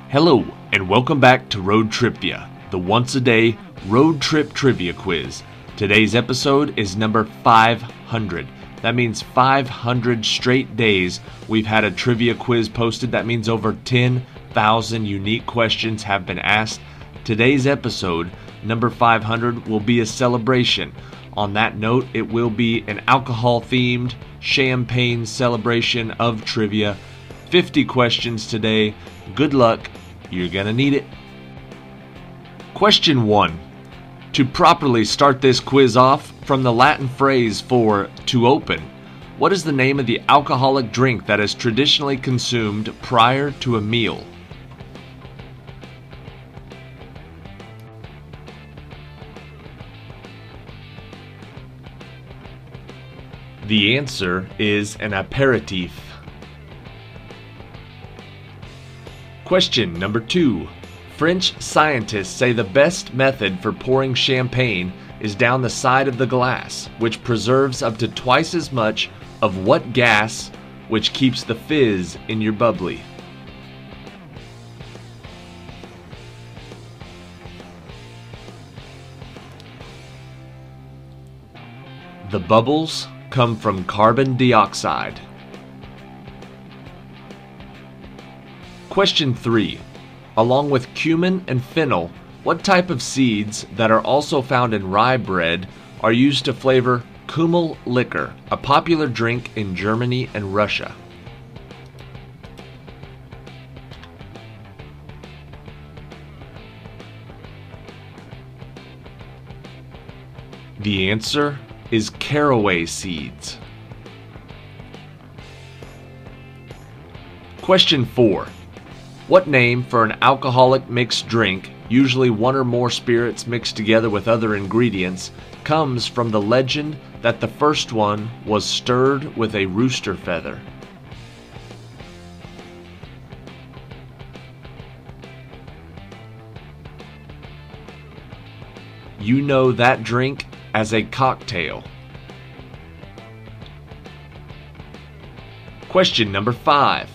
Hello, and welcome back to Road TRIpVIA, the once-a-day road trip trivia quiz. Today's episode is number 500. That means 500 straight days we've had a trivia quiz posted. That means over 10,000 unique questions have been asked. Today's episode, number 500, will be a celebration. On that note, it will be an alcohol-themed champagne celebration of trivia. 50 questions today. Good luck. You're gonna need it. Question 1. To properly start this quiz off, from the Latin phrase for to open, what is the name of the alcoholic drink that is traditionally consumed prior to a meal? The answer is an aperitif. Question number 2. French scientists say the best method for pouring champagne is down the side of the glass, which preserves up to twice as much of what gas, which keeps the fizz in your bubbly? The bubbles come from carbon dioxide. Question 3. Along with cumin and fennel, what type of seeds that are also found in rye bread are used to flavor Kümmel liquor, a popular drink in Germany and Russia? The answer is caraway seeds. Question 4. What name for an alcoholic mixed drink, usually one or more spirits mixed together with other ingredients, comes from the legend that the first one was stirred with a rooster feather? You know that drink as a cocktail. Question number 5.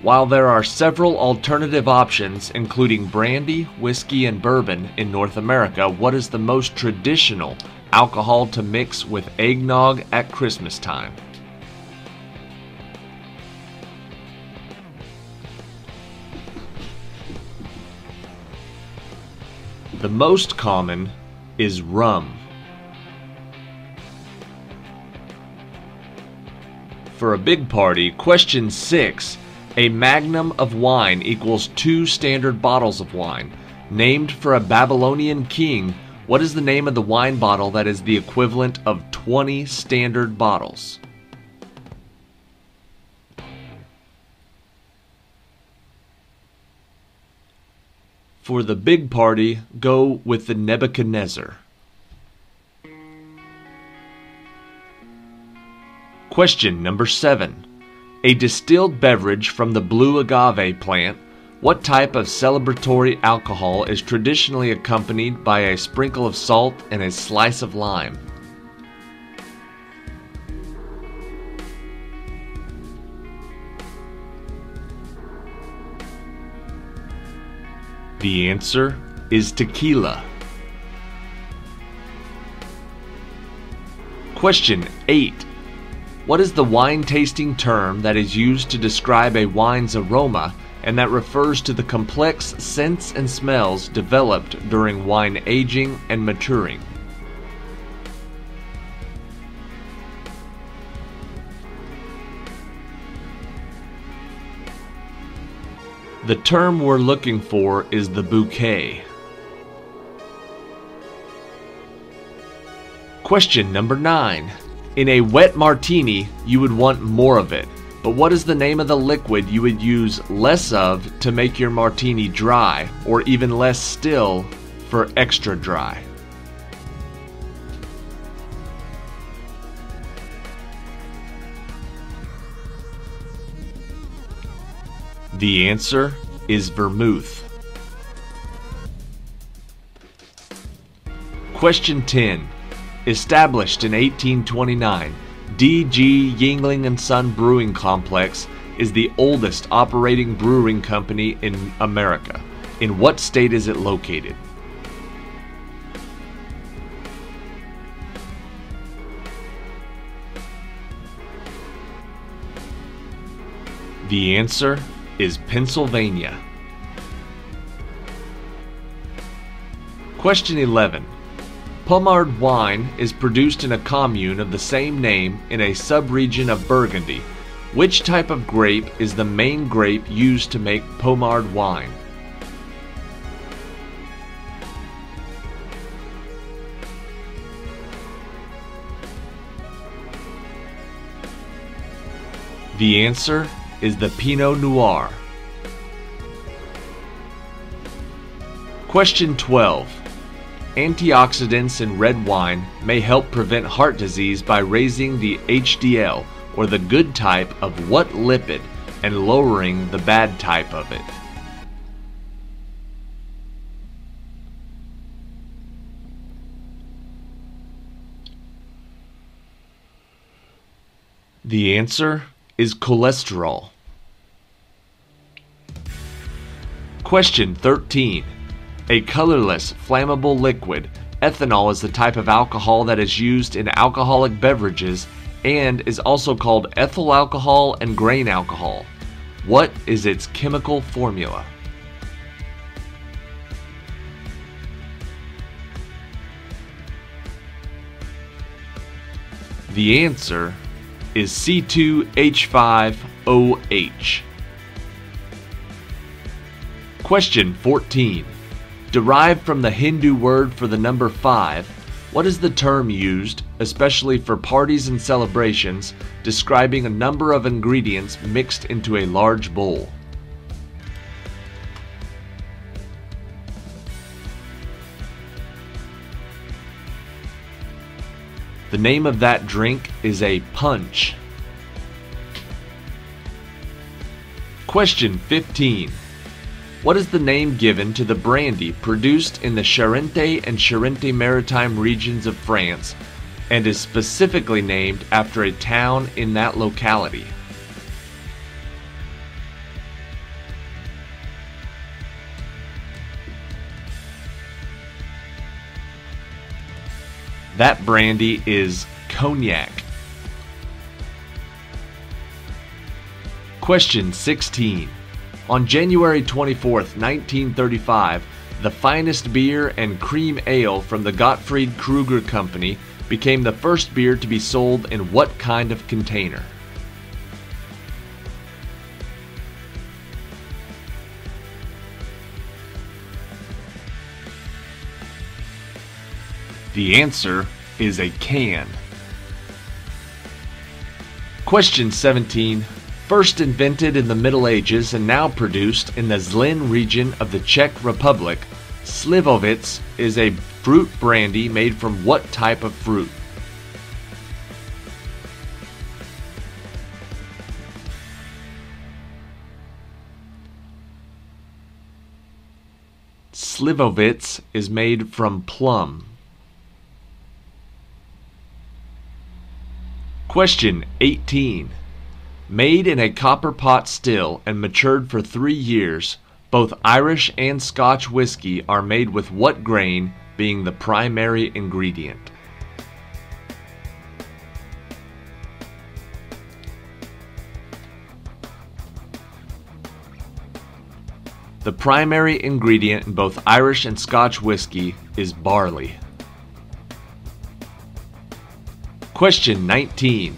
While there are several alternative options, including brandy, whiskey, and bourbon in North America, what is the most traditional alcohol to mix with eggnog at Christmas time? The most common is rum. For a big party, question 6. A magnum of wine equals 2 standard bottles of wine. Named for a Babylonian king, what is the name of the wine bottle that is the equivalent of 20 standard bottles? For the big party, go with the Nebuchadnezzar. Question number 7. A distilled beverage from the blue agave plant, what type of celebratory alcohol is traditionally accompanied by a sprinkle of salt and a slice of lime? The answer is tequila. Question 8. What is the wine tasting term that is used to describe a wine's aroma and that refers to the complex scents and smells developed during wine aging and maturing? The term we're looking for is the bouquet. Question number 9. In a wet martini, you would want more of it, but what is the name of the liquid you would use less of to make your martini dry, or even less still for extra dry? The answer is vermouth. Question 10. Established in 1829, D.G. Yingling & Son Brewing Complex is the oldest operating brewing company in America? In what state is it located? The answer is Pennsylvania. Question 11. Pommard wine is produced in a commune of the same name in a sub-region of Burgundy. Which type of grape is the main grape used to make Pommard wine? The answer is the Pinot Noir. Question 12. Antioxidants in red wine may help prevent heart disease by raising the HDL, or the good type of what lipid, and lowering the bad type of it? The answer is cholesterol. Question 13. A colorless, flammable liquid, ethanol is the type of alcohol that is used in alcoholic beverages and is also called ethyl alcohol and grain alcohol. What is its chemical formula? The answer is C2H5OH. Question 14. Derived from the Hindu word for the number 5, what is the term used, especially for parties and celebrations, describing a number of ingredients mixed into a large bowl? The name of that drink is a punch. Question 15. What is the name given to the brandy produced in the Charente and Charente-Maritime regions of France and is specifically named after a town in that locality? That brandy is cognac. Question 16. On January 24, 1935, the finest beer and cream ale from the Gottfried Kruger Company became the first beer to be sold in what kind of container? The answer is a can. Question 17. First invented in the Middle Ages and now produced in the Zlin region of the Czech Republic, Slivovitz is a fruit brandy made from what type of fruit? Slivovitz is made from plum. Question 18. Made in a copper pot still and matured for 3 years, both Irish and Scotch whiskey are made with what grain being the primary ingredient? The primary ingredient in both Irish and Scotch whiskey is barley. Question 19.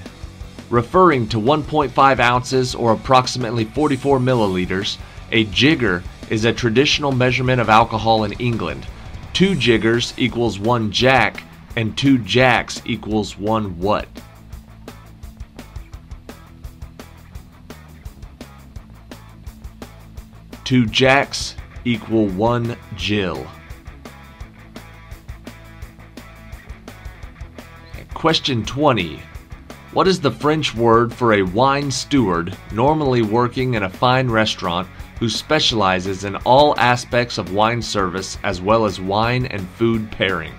Referring to 1.5 ounces or approximately 44 milliliters, a jigger is a traditional measurement of alcohol in England. 2 jiggers equals 1 jack, and 2 jacks equals 1 what? Two jacks equal 1 Jill. Question 20. What is the French word for a wine steward normally working in a fine restaurant who specializes in all aspects of wine service as well as wine and food pairing?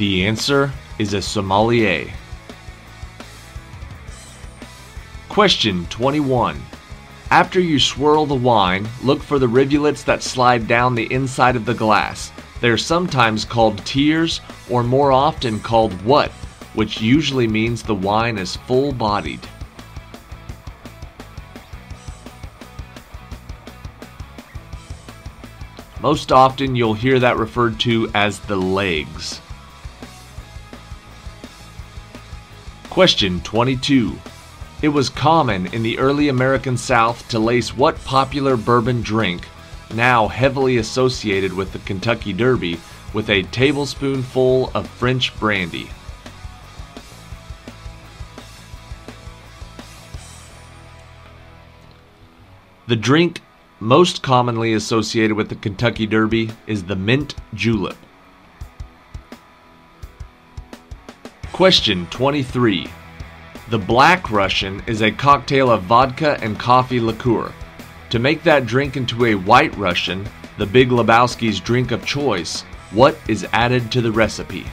The answer is a sommelier. Question 21. After you swirl the wine, look for the rivulets that slide down the inside of the glass. They are sometimes called tears, or more often called what, which usually means the wine is full-bodied. Most often you'll hear that referred to as the legs. Question 22. It was common in the early American South to lace what popular bourbon drink, now heavily associated with the Kentucky Derby, with a tablespoonful of French brandy? The drink most commonly associated with the Kentucky Derby is the mint julep. Question 23. The Black Russian is a cocktail of vodka and coffee liqueur. To make that drink into a White Russian, the Big Lebowski's drink of choice, what is added to the recipe?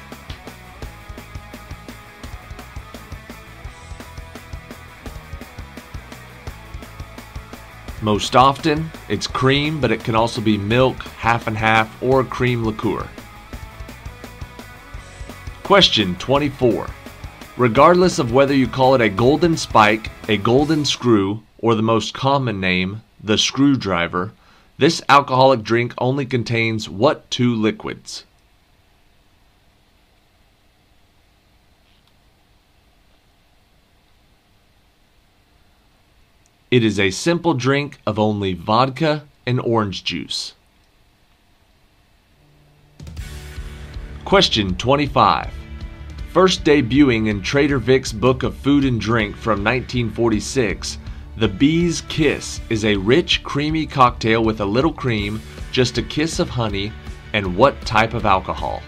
Most often, it's cream, but it can also be milk, half and half, or cream liqueur. Question 24. Regardless of whether you call it a golden spike, a golden screw, or the most common name, the screwdriver, this alcoholic drink only contains what two liquids? It is a simple drink of only vodka and orange juice. Question 25. First debuting in Trader Vic's Book of Food and Drink from 1946, the Bee's Kiss is a rich, creamy cocktail with a little cream, just a kiss of honey, and what type of alcohol?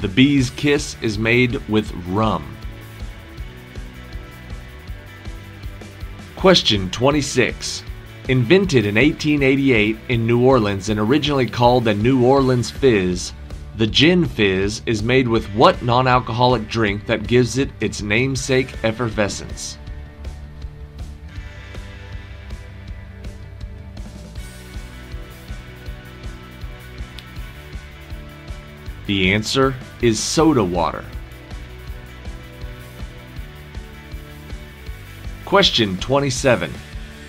The Bee's Kiss is made with rum. Question 26. Invented in 1888 in New Orleans and originally called the New Orleans Fizz, the Gin Fizz is made with what non-alcoholic drink that gives it its namesake effervescence? The answer is soda water. Question 27.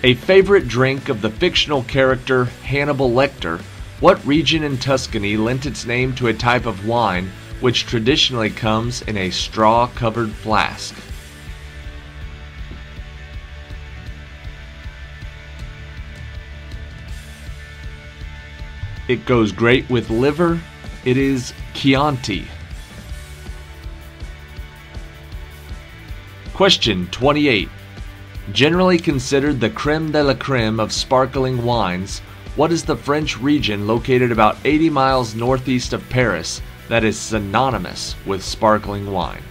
A favorite drink of the fictional character Hannibal Lecter, what region in Tuscany lent its name to a type of wine which traditionally comes in a straw-covered flask? It goes great with liver. It is Chianti. Question 28. Generally considered the creme de la creme of sparkling wines, what is the French region located about 80 miles northeast of Paris that is synonymous with sparkling wine?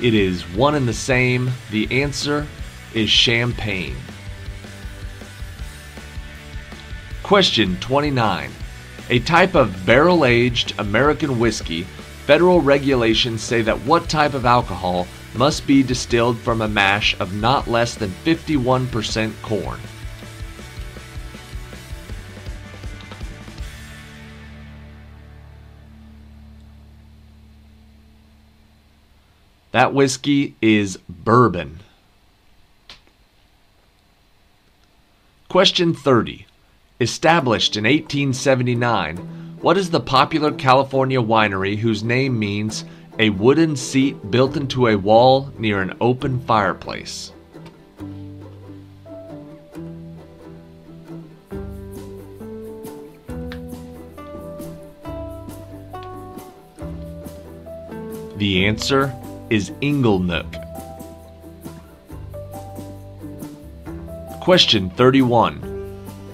It is one and the same. The answer is Champagne. Question 29. A type of barrel-aged American whiskey, federal regulations say that what type of alcohol must be distilled from a mash of not less than 51% corn. That whiskey is bourbon. Question 30. Established in 1879, what is the popular California winery whose name means a wooden seat built into a wall near an open fireplace? The answer is Inglenook. Question 31.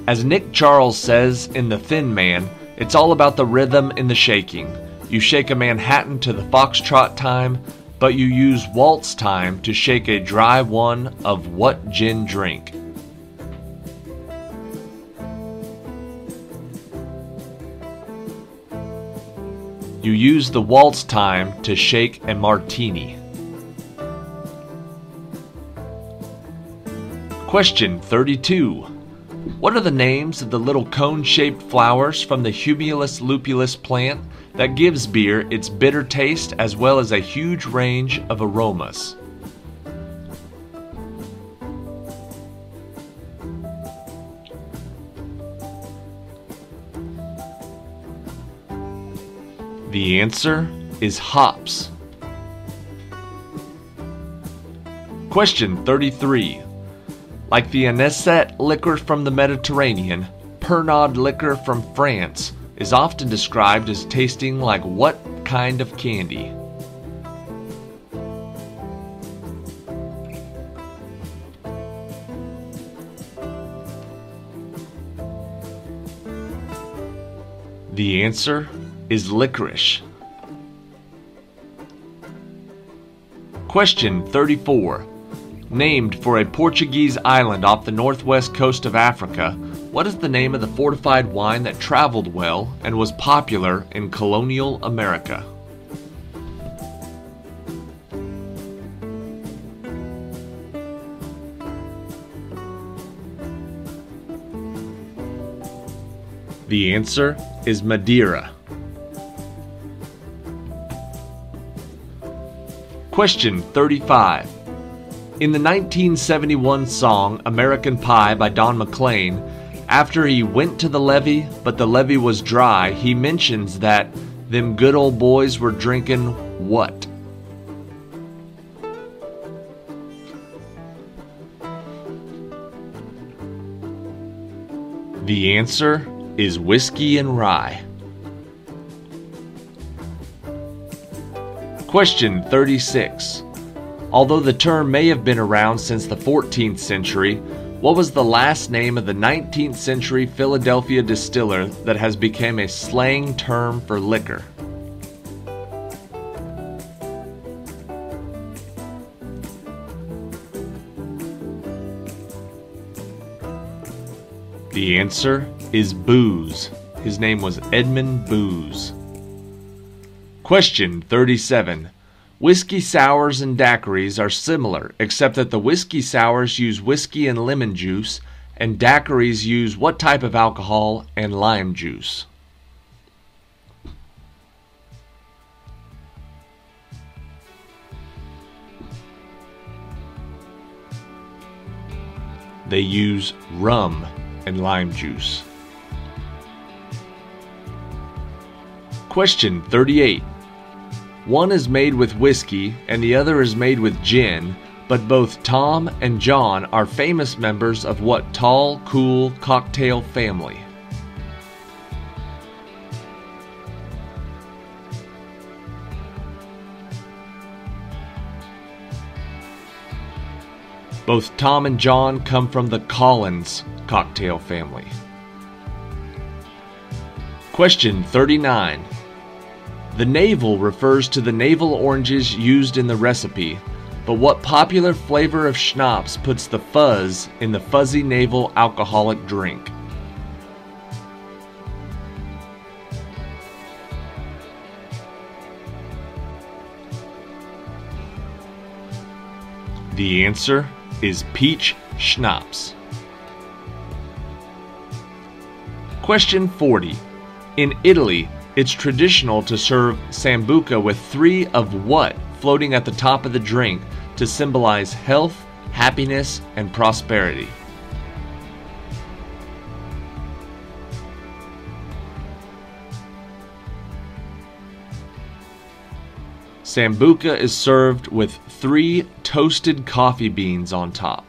As Nick Charles says in The Thin Man, it's all about the rhythm and the shaking. You shake a Manhattan to the foxtrot time, but you use waltz time to shake a dry one of what gin drink? You use the waltz time to shake a martini. Question 32. What are the names of the little cone-shaped flowers from the Humulus lupulus plant that gives beer its bitter taste as well as a huge range of aromas? The answer is hops. Question 33. Like the anisette liquor from the Mediterranean, Pernod liquor from France is often described as tasting like what kind of candy? The answer is licorice. Question 34. Named for a Portuguese island off the northwest coast of Africa, what is the name of the fortified wine that traveled well and was popular in colonial America? The answer is Madeira. Question 35. In the 1971 song American Pie by Don McLean, after he went to the levee but the levee was dry, he mentions that them good old boys were drinking what? The answer is whiskey and rye. Question 36. Although the term may have been around since the 14th century, what was the last name of the 19th century Philadelphia distiller that has become a slang term for liquor? The answer is booze. His name was Edmund Booze. Question 37. Whiskey sours and daiquiris are similar, except that the whiskey sours use whiskey and lemon juice, and daiquiris use what type of alcohol and lime juice? They use rum and lime juice. Question 38. One is made with whiskey and the other is made with gin, but both Tom and John are famous members of what tall, cool cocktail family? Both Tom and John come from the Collins cocktail family. Question 39. The navel refers to the navel oranges used in the recipe, but what popular flavor of schnapps puts the fuzz in the fuzzy navel alcoholic drink? The answer is peach schnapps. Question 40. In Italy, it's traditional to serve sambuca with 3 of what floating at the top of the drink to symbolize health, happiness, and prosperity? Sambuca is served with 3 toasted coffee beans on top.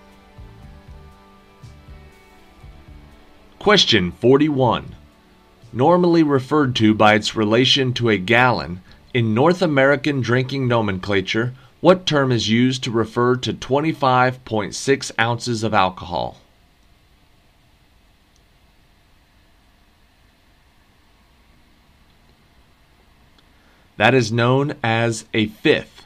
Question 41. Normally referred to by its relation to a gallon, in North American drinking nomenclature, what term is used to refer to 25.6 ounces of alcohol? That is known as a fifth.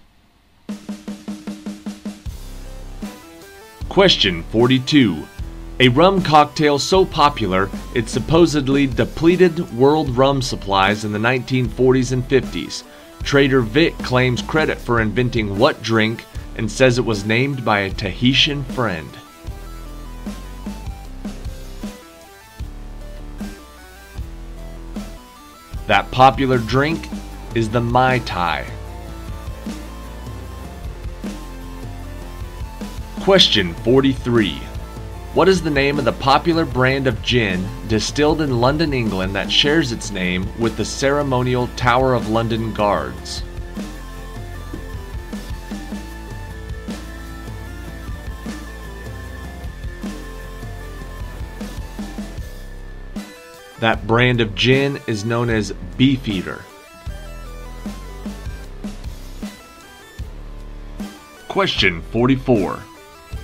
Question 42. A rum cocktail so popular it supposedly depleted world rum supplies in the 1940s and 50s. Trader Vic claims credit for inventing what drink and says it was named by a Tahitian friend. That popular drink is the Mai Tai. Question 43. What is the name of the popular brand of gin distilled in London, England that shares its name with the ceremonial Tower of London Guards? That brand of gin is known as Beefeater. Question 44.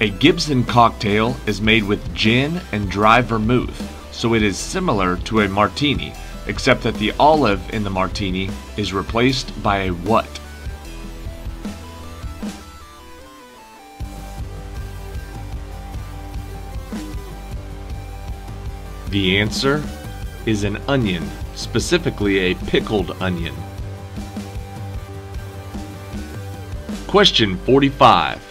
A Gibson cocktail is made with gin and dry vermouth, so it is similar to a martini, except that the olive in the martini is replaced by a what? The answer is an onion, specifically a pickled onion. Question 45.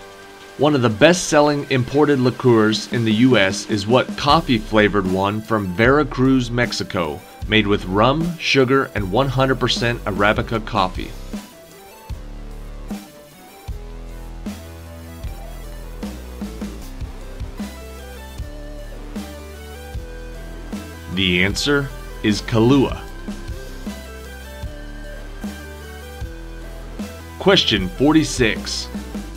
One of the best-selling imported liqueurs in the U.S. is what coffee-flavored one from Veracruz, Mexico, made with rum, sugar, and 100% Arabica coffee? The answer is Kahlua. Question 46.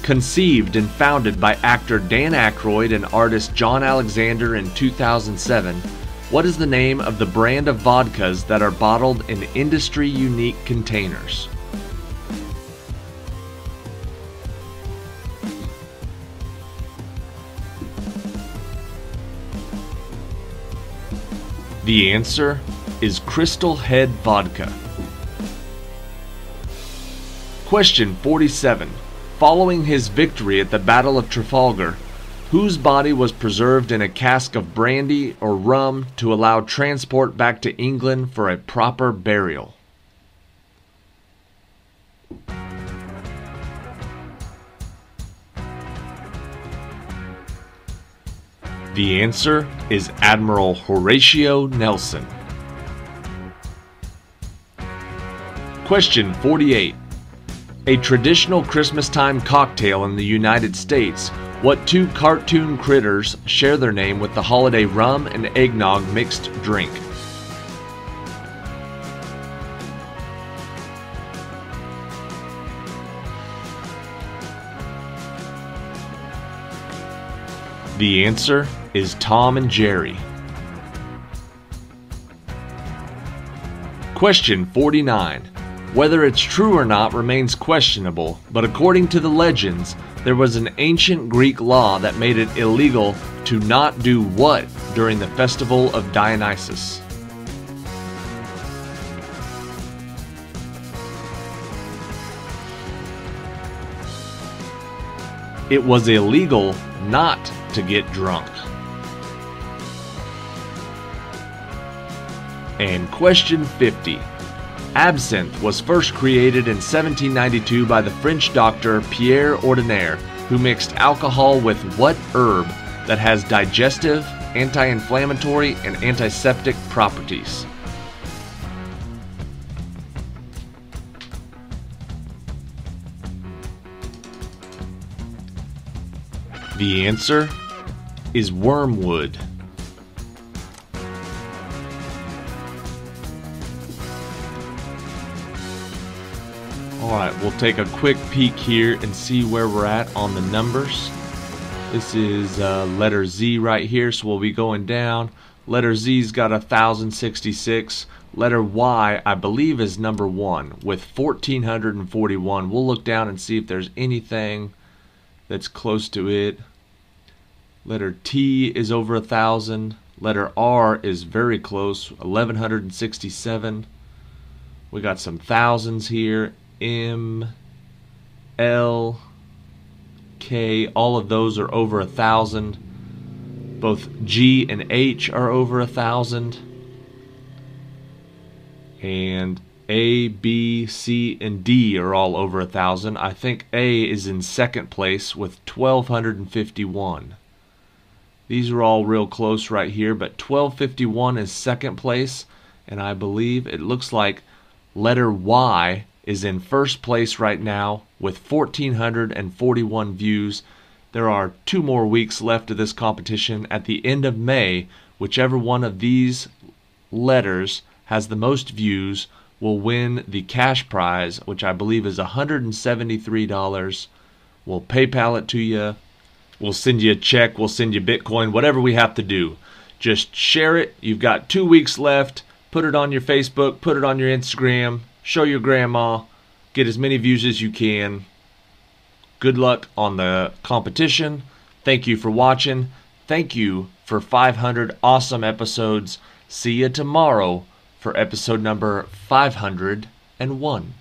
Conceived and founded by actor Dan Aykroyd and artist John Alexander in 2007, what is the name of the brand of vodkas that are bottled in industry-unique containers? The answer is Crystal Head Vodka. Question 47. Following his victory at the Battle of Trafalgar, whose body was preserved in a cask of brandy or rum to allow transport back to England for a proper burial? The answer is Admiral Horatio Nelson. Question 48. A traditional Christmas-time cocktail in the United States, what two cartoon critters share their name with the holiday rum and eggnog mixed drink? The answer is Tom and Jerry. Question 49. Whether it's true or not remains questionable, but according to the legends, there was an ancient Greek law that made it illegal to not do what during the festival of Dionysus? It was illegal not to get drunk. And question 50. Absinthe was first created in 1792 by the French doctor Pierre Ordinaire, who mixed alcohol with what herb that has digestive, anti-inflammatory, and antiseptic properties? The answer is wormwood. Alright, we'll take a quick peek here and see where we're at on the numbers. This is letter Z right here, so we'll be going down. Letter Z's got 1,066. Letter Y, I believe, is number 1 with 1,441. We'll look down and see if there's anything that's close to it. Letter T is over 1,000. Letter R is very close, 1,167. We got some thousands here. M, L, K, all of those are over 1,000. Both G and H are over 1,000. And A, B, C, and D are all over 1,000. I think A is in second place with 1,251. These are all real close right here, but 1,251 is second place, and I believe it looks like letter Y is in first place right now with 1,441 views. There are 2 more weeks left of this competition. At the end of May, whichever one of these letters has the most views will win the cash prize, which I believe is $173. We'll PayPal it to you. We'll send you a check. We'll send you Bitcoin, whatever we have to do. Just share it. You've got 2 weeks left. Put it on your Facebook. Put it on your Instagram. Show your grandma. Get as many views as you can. Good luck on the competition. Thank you for watching. Thank you for 500 awesome episodes. See you tomorrow for episode number 501.